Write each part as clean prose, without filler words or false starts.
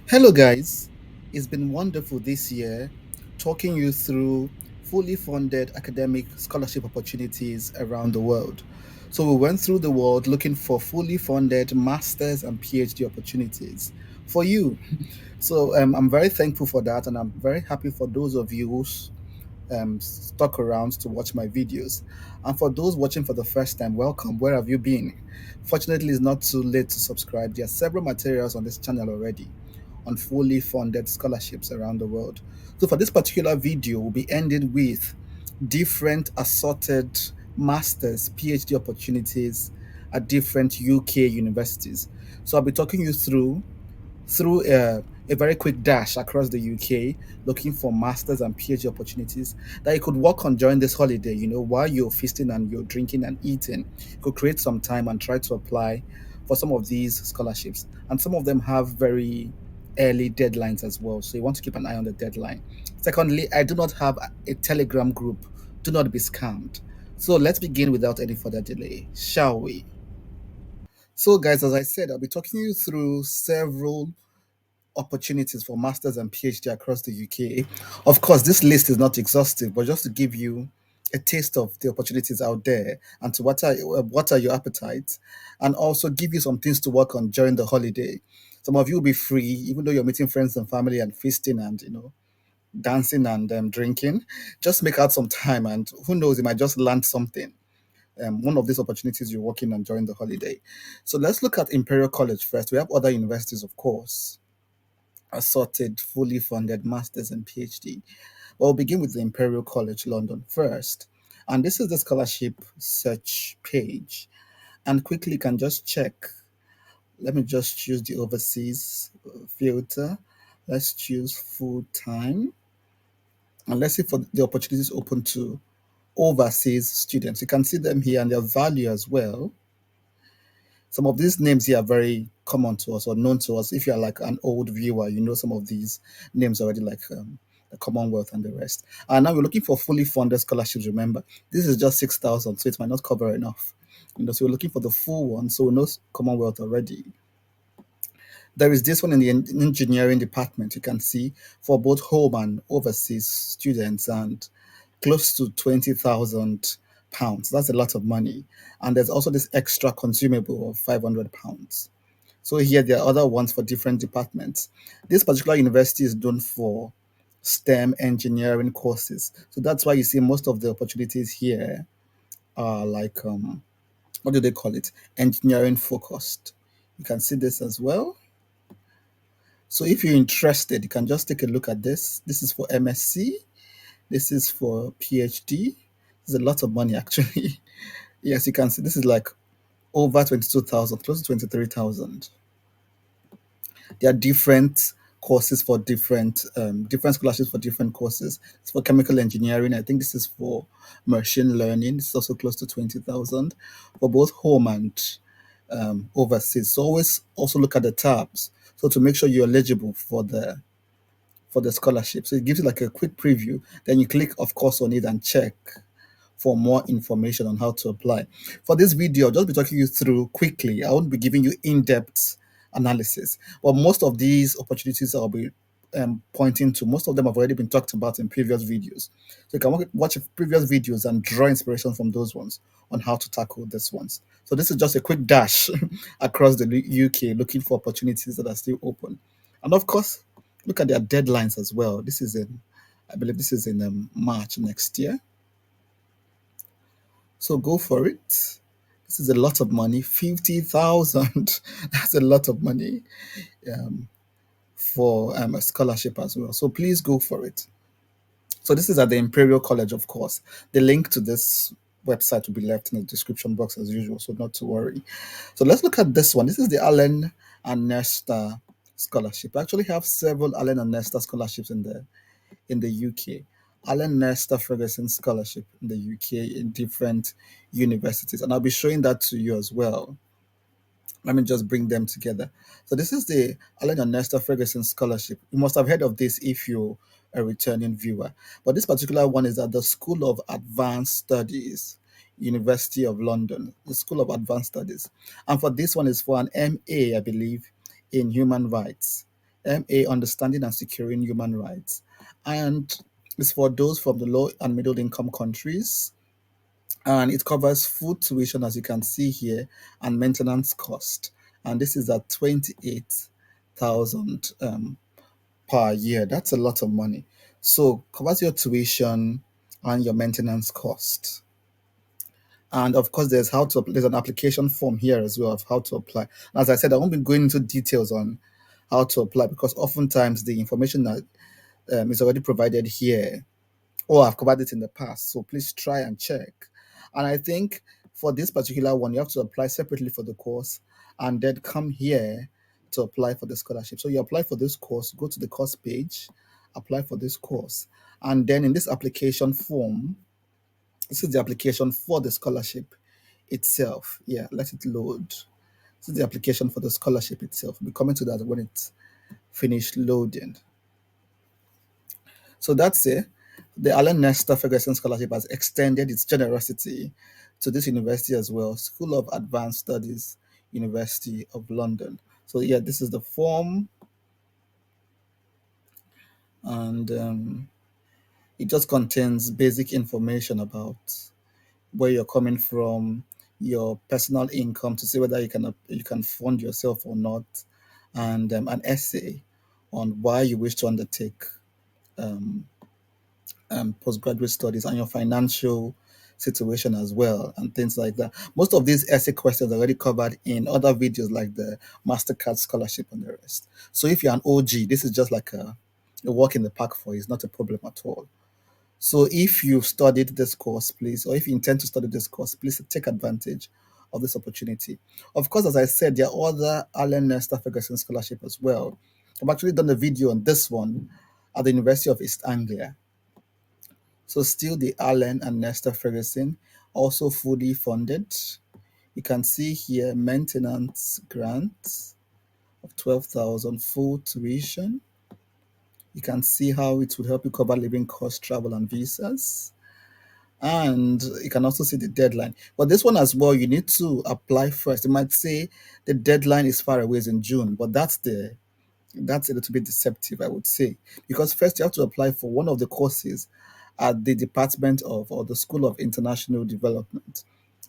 Hello, guys. It's been wonderful this year talking you through fully funded academic scholarship opportunities around the world. So, we went through the world looking for fully funded master's and PhD opportunities for you. So, I'm very thankful for that, and I'm very happy for those of you who stuck around to watch my videos. And for those watching for the first time, welcome. Where have you been? Fortunately, it's not too late to subscribe. There are several materials on this channel already on fully funded scholarships around the world. So, for this particular video, we'll be ending with different assorted master's, PhD opportunities at different UK universities. So, I'll be talking you through a very quick dash across the UK, looking for masters and PhD opportunities that you could work on during this holiday. While you're feasting and you're drinking and eating, you could create some time and try to apply for some of these scholarships. And some of them have very early deadlines as well. So you want to keep an eye on the deadline. Secondly, I do not have a Telegram group. Do not be scammed. So let's begin without any further delay, shall we? So, guys, as I said, I'll be talking you through several opportunities for masters and PhD across the UK. Of course, this list is not exhaustive, but just to give you a taste of the opportunities out there and to what are your appetites, and also give you some things to work on during the holiday. Some of you will be free, even though you're meeting friends and family and feasting and dancing and drinking. Just make out some time, and who knows, you might just land something. One of these opportunities you're working on during the holiday. So let's look at Imperial College first. We have other universities, of course, assorted, fully funded masters and PhD. We'll begin with the Imperial College London first. And this is the scholarship search page. And quickly you can just check. Let me just choose the overseas filter. Let's choose full time. And let's see for the opportunities open to overseas students. You can see them here and their value as well. Some of these names here are very common to us or known to us. If you're like an old viewer, you know some of these names already, like the Commonwealth and the rest. And now we're looking for fully funded scholarships. Remember, this is just 6,000, so it might not cover enough. So we're looking for the full one. So we know Commonwealth already. There is this one in the engineering department. You can see for both home and overseas students, and close to £20,000. That's a lot of money. And there's also this extra consumable of £500. So here there are other ones for different departments. This particular university is known for STEM engineering courses. So that's why you see most of the opportunities here are like what do they call it? Engineering focused. You can see this as well. So if you're interested, you can just take a look at this. This is for MSc. This is for PhD. There's a lot of money actually. Yes, you can see this is like over 22,000, close to 23,000. There are different courses for different scholarships for different courses. It's for chemical engineering. I think this is for machine learning. It's also close to 20,000 for both home and overseas. So always also look at the tabs. So to make sure you're eligible for the scholarship. So it gives you like a quick preview. Then you click, of course, on it and check for more information on how to apply. For this video, I'll just be talking you through quickly. I won't be giving you in-depth analysis. But most of these opportunities I'll be pointing to, most of them have already been talked about in previous videos. So you can watch previous videos and draw inspiration from those ones on how to tackle these ones. So this is just a quick dash across the UK looking for opportunities that are still open. And of course, look at their deadlines as well. I believe this is in March next year. So go for it. This is a lot of money. 50,000. That's a lot of money for a scholarship as well. So please go for it. So this is at the Imperial College, of course. The link to this website will be left in the description box as usual, so not to worry. So let's look at this one. This is the Allen and Nesta scholarship. I actually have several Allen and Nesta scholarships in the UK. Allen Nesta Ferguson Scholarship in the UK in different universities. And I'll be showing that to you as well. Let me just bring them together. So this is the Allen and Nesta Ferguson Scholarship. You must have heard of this if you're a returning viewer. But this particular one is at the School of Advanced Studies, University of London, the School of Advanced Studies. And for this one is for an MA, I believe, in human rights MA Understanding and Securing Human Rights. And it's for those from the low and middle income countries. And it covers food tuition, as you can see here, and maintenance cost. And this is at 28,000 per year. That's a lot of money. So covers your tuition and your maintenance cost. And of course, there's an application form here as well of how to apply. As I said, I won't be going into details on how to apply because oftentimes the information that is already provided here, or I've covered it in the past. So please try and check. And I think for this particular one, you have to apply separately for the course and then come here to apply for the scholarship. So you apply for this course, go to the course page, apply for this course. And then in this application form, this is the application for the scholarship itself. Yeah, let it load. This is the application for the scholarship itself. We'll be coming to that when it's finished loading. So that's it. The Alan Nestor Ferguson Scholarship has extended its generosity to this university as well, School of Advanced Studies, University of London. So yeah, this is the form, and it just contains basic information about where you're coming from, your personal income to see whether you can fund yourself or not, and an essay on why you wish to undertake um, postgraduate studies and your financial situation as well and things like that. Most of these essay questions are already covered in other videos like the MasterCard scholarship and the rest. So if you're an OG, this is just like a walk in the park for you. It's not a problem at all. So if you've studied this course, please, or if you intend to study this course, please take advantage of this opportunity. Of course, as I said, there are other Allen Nestor Ferguson scholarship as well. I've actually done a video on this one at the University of East Anglia. So still the Allen and Nestor Ferguson, also fully funded. You can see here maintenance grants of 12,000 full tuition. You can see how it would help you cover living costs, travel and visas. And you can also see the deadline. But this one as well, you need to apply first. You might say the deadline is far away, it's in June, but that's a little bit deceptive, I would say, because first you have to apply for one of the courses at the Department of or the School of International Development.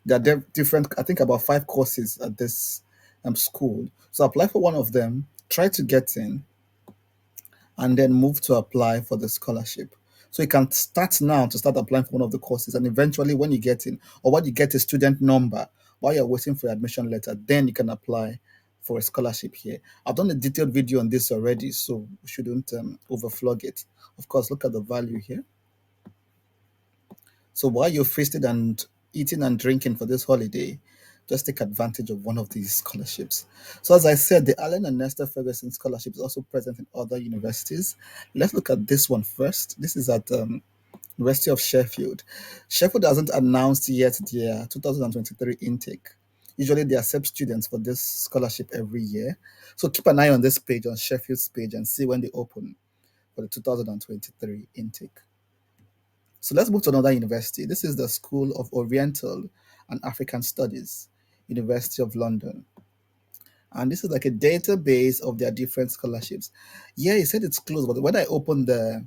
There are different, I think, about 5 courses at this school. So apply for one of them, try to get in, and then move to apply for the scholarship. So you can start now to start applying for one of the courses, and eventually, when you get in, or when you get a student number while you're waiting for your admission letter, then you can apply for a scholarship here. I've done a detailed video on this already, so we shouldn't overflog it. Of course, look at the value here. So while you're feasting and eating and drinking for this holiday, just take advantage of one of these scholarships. So as I said, the Allen and Nestor Ferguson scholarship is also present in other universities. Let's look at this one first. This is at University of Sheffield. Sheffield hasn't announced yet their 2023 intake. Usually they accept students for this scholarship every year. So keep an eye on this page, on Sheffield's page, and see when they open for the 2023 intake. So let's move to another university. This is the School of Oriental and African Studies, University of London. And this is like a database of their different scholarships. Yeah, he said it's closed, but when I opened the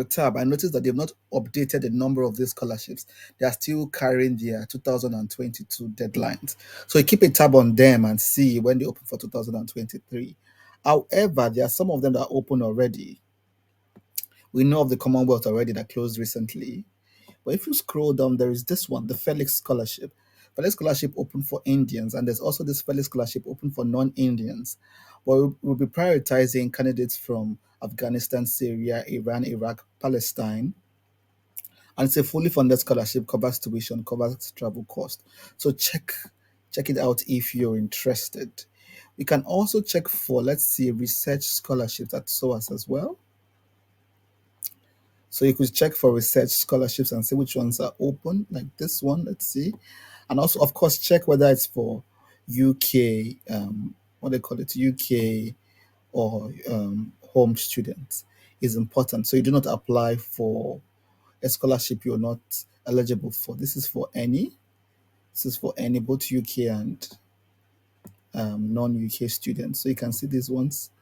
tab, I noticed that they've not updated the number of these scholarships. They are still carrying their 2022 deadlines. So you keep a tab on them and see when they open for 2023. However, there are some of them that are open already. We know of the Commonwealth already that closed recently. But if you scroll down, there is this one, the Felix Scholarship. Felix Scholarship open for Indians, and there's also this Felix Scholarship open for non-Indians. But we'll be prioritizing candidates from Afghanistan, Syria, Iran, Iraq, Palestine. And it's a fully funded scholarship, covers tuition, covers travel cost. So check it out if you're interested. We can also check for, let's see, research scholarships at SOAS as well. So you could check for research scholarships and see which ones are open, like this one. Let's see, and also, of course, check whether it's for UK, what they call it, UK or home students is important. So you do not apply for a scholarship you're not eligible for. This is for any. This is for any, both UK and non-UK students. So you can see these ones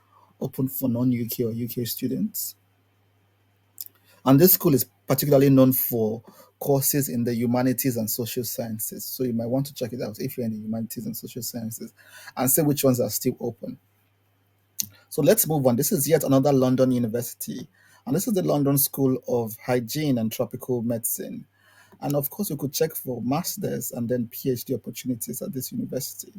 open for non-UK or UK students. And this school is particularly known for courses in the humanities and social sciences. So you might want to check it out if you're in the humanities and social sciences and see which ones are still open. So let's move on. This is yet another London university. And this is the London School of Hygiene and Tropical Medicine. And of course, you could check for masters and then PhD opportunities at this university.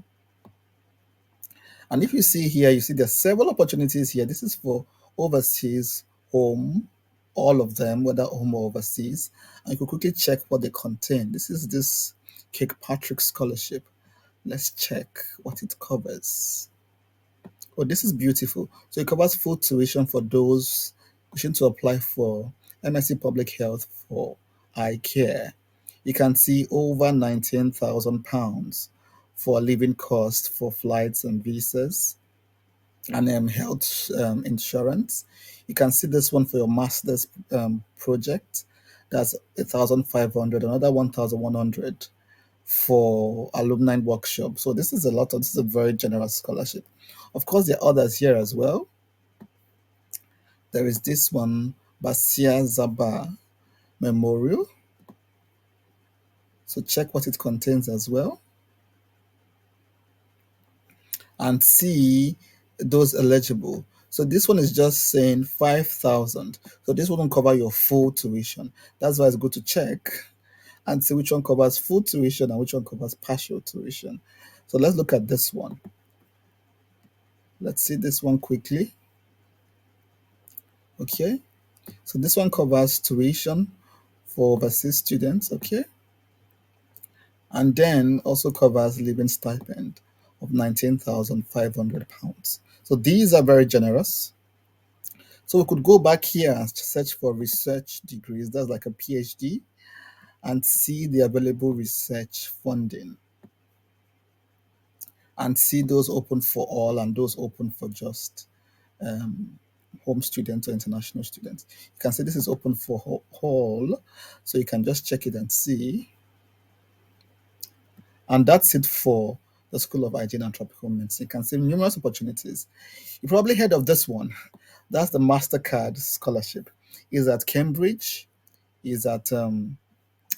And if you see here, you see there's several opportunities here. This is for overseas, home, all of them, whether home or overseas. And you could quickly check what they contain. This is this Kirkpatrick Scholarship. Let's check what it covers. Oh, this is beautiful. So it covers full tuition for those wishing to apply for MSc Public Health for eye care. You can see over £19,000 for living costs for flights and visas and health insurance. You can see this one for your master's project. That's 1,500, another 1,100 for alumni workshop. So this is a very generous scholarship. Of course, there are others here as well. There is this one, Basia Zaba Memorial. So check what it contains as well and see those eligible. So this one is just saying 5,000. So this one will cover your full tuition. That's why it's good to check and see which one covers full tuition and which one covers partial tuition. So let's look at this one. Let's see this one quickly. Okay. So this one covers tuition for overseas students. Okay. And then also covers living stipend of £19,500. So these are very generous. So we could go back here and search for research degrees. That's like a PhD and see the available research funding and see those open for all and those open for just um, home students or international students. You can see this is open for all, so you can just check it and see. And that's it for the School of Hygiene and Tropical Medicine. You can see numerous opportunities. You probably heard of this one. That's the MasterCard scholarship. Is at Cambridge, is at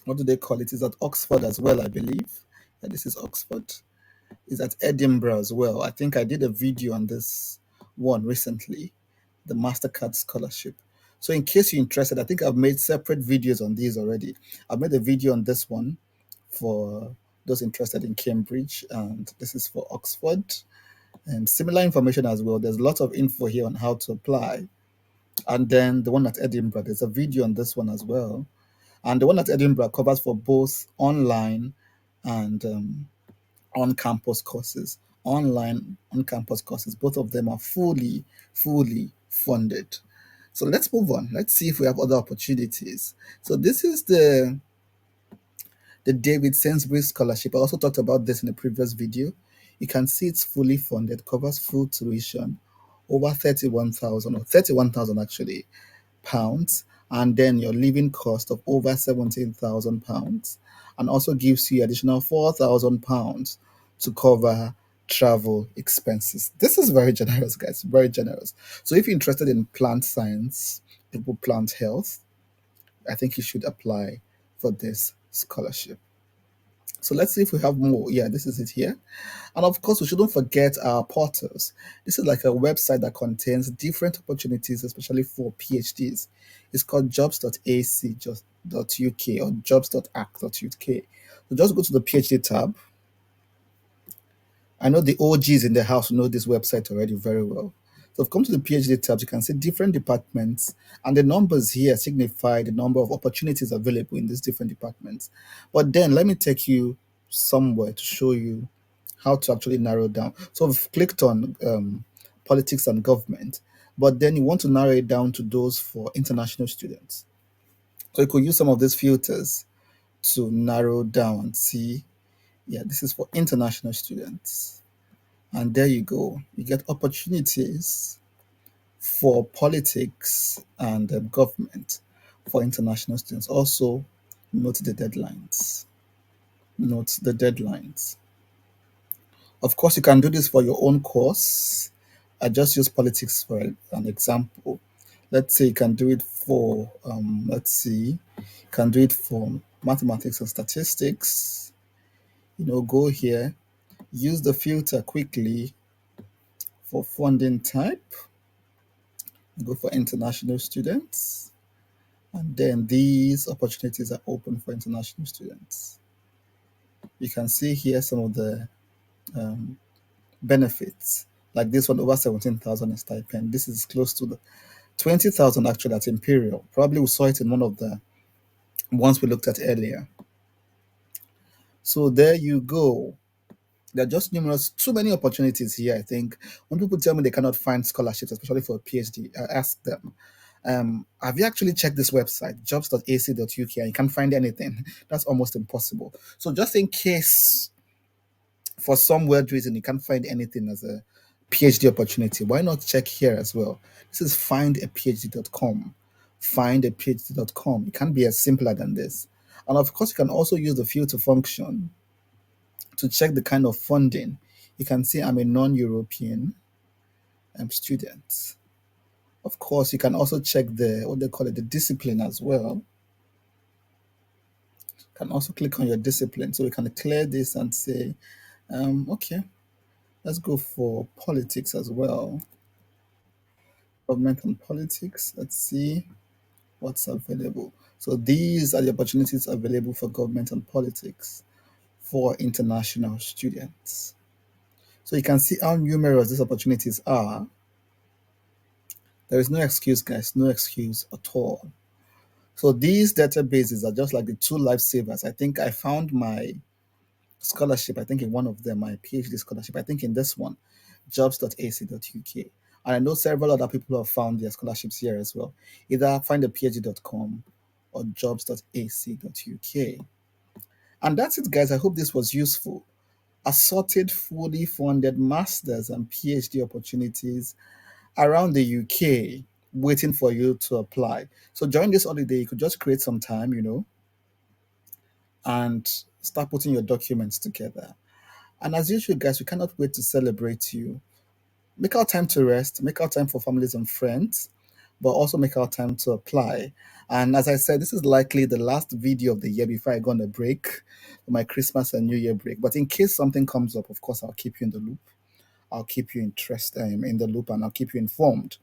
what do they call it? Is at Oxford as well, I believe. Yeah, this is Oxford. Is at Edinburgh as well. I think I did a video on this one recently, the MasterCard scholarship. So in case you're interested, I think I've made separate videos on these already. I've made a video on this one for those interested in Cambridge, and this is for Oxford. And similar information as well. There's a lot of info here on how to apply. And then the one at Edinburgh, there's a video on this one as well. And the one at Edinburgh covers for both online and on-campus courses. Online on-campus courses, both of them are fully funded. So let's move on. Let's see if we have other opportunities. So this is the David Sainsbury Scholarship. I also talked about this in a previous video. You can see it's fully funded, covers full tuition, over 31,000 or 31,000 actually pounds, and then your living cost of over 17,000 pounds, and also gives you additional 4,000 pounds to cover travel expenses. This is very generous, guys, very generous. So if you're interested in plant science, people plant health, I think you should apply for this scholarship. So let's see if we have more. Yeah, this is it here. And of course, we shouldn't forget our portals. This is like a website that contains different opportunities, especially for PhDs. It's called jobs.ac.uk or jobs.ac.uk. So just go to the PhD tab. I know the OGs in the house know this website already very well. So if you come to the PhD tabs, you can see different departments, and the numbers here signify the number of opportunities available in these different departments. But then let me take you somewhere to show you how to actually narrow down. So we've clicked on politics and government, but then you want to narrow it down to those for international students. So you could use some of these filters to narrow down and see, yeah, this is for international students. And there you go. You get opportunities for politics and government for international students. Also, note the deadlines. Note the deadlines. Of course, you can do this for your own course, I just use politics for an example. Let's say you can do it for, let's see, you can do it for mathematics and statistics. Go here, use the filter quickly for funding type, go for international students, and then these opportunities are open for international students. You can see here some of the um, benefits, like this one, over 17,000 in stipend. This is close to the 20,000 actually at Imperial. Probably we saw it in one of the ones we looked at earlier. So there you go. There are just numerous, too many opportunities here. I think when people tell me they cannot find scholarships, especially for a PhD, I ask them, have you actually checked this website, jobs.ac.uk, and you can't find anything? That's almost impossible. So just in case, for some weird reason, you can't find anything as a PhD opportunity, why not check here as well? This is findaphd.com. Findaphd.com. It can't be as simpler than this. And of course, you can also use the filter function to check the kind of funding. You can see I'm a non-European student. Of course, you can also check the, what they call it, the discipline as well. You can also click on your discipline. So we can clear this and say, okay, let's go for politics as well. Government and politics. Let's see what's available. So these are the opportunities available for government and politics for international students. So you can see how numerous these opportunities are. There is no excuse, guys, no excuse at all. So these databases are just like the two lifesavers. I think I found my scholarship, I think in one of them, my PhD scholarship, I think in this one, jobs.ac.uk. And I know several other people have found their scholarships here as well. Either findaphd.com or jobs.ac.uk. And that's it, guys. I hope this was useful. Assorted, fully funded masters and PhD opportunities around the UK waiting for you to apply. So during this holiday, you could just create some time, and start putting your documents together. And as usual, guys, we cannot wait to celebrate you. Make our time to rest, make our time for families and friends, but also make our time to apply. And as I said, this is likely the last video of the year before I go on a break, my Christmas and New Year break. But in case something comes up, of course, I'll keep you in the loop. I'll keep you interested in the loop, and I'll keep you informed.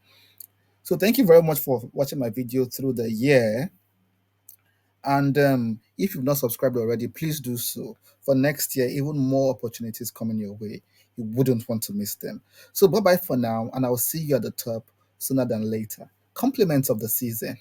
So thank you very much for watching my video through the year. And if you've not subscribed already, please do so. For next year, even more opportunities coming your way. You wouldn't want to miss them. So bye bye for now, and I will see you at the top sooner than later. Compliments of the season.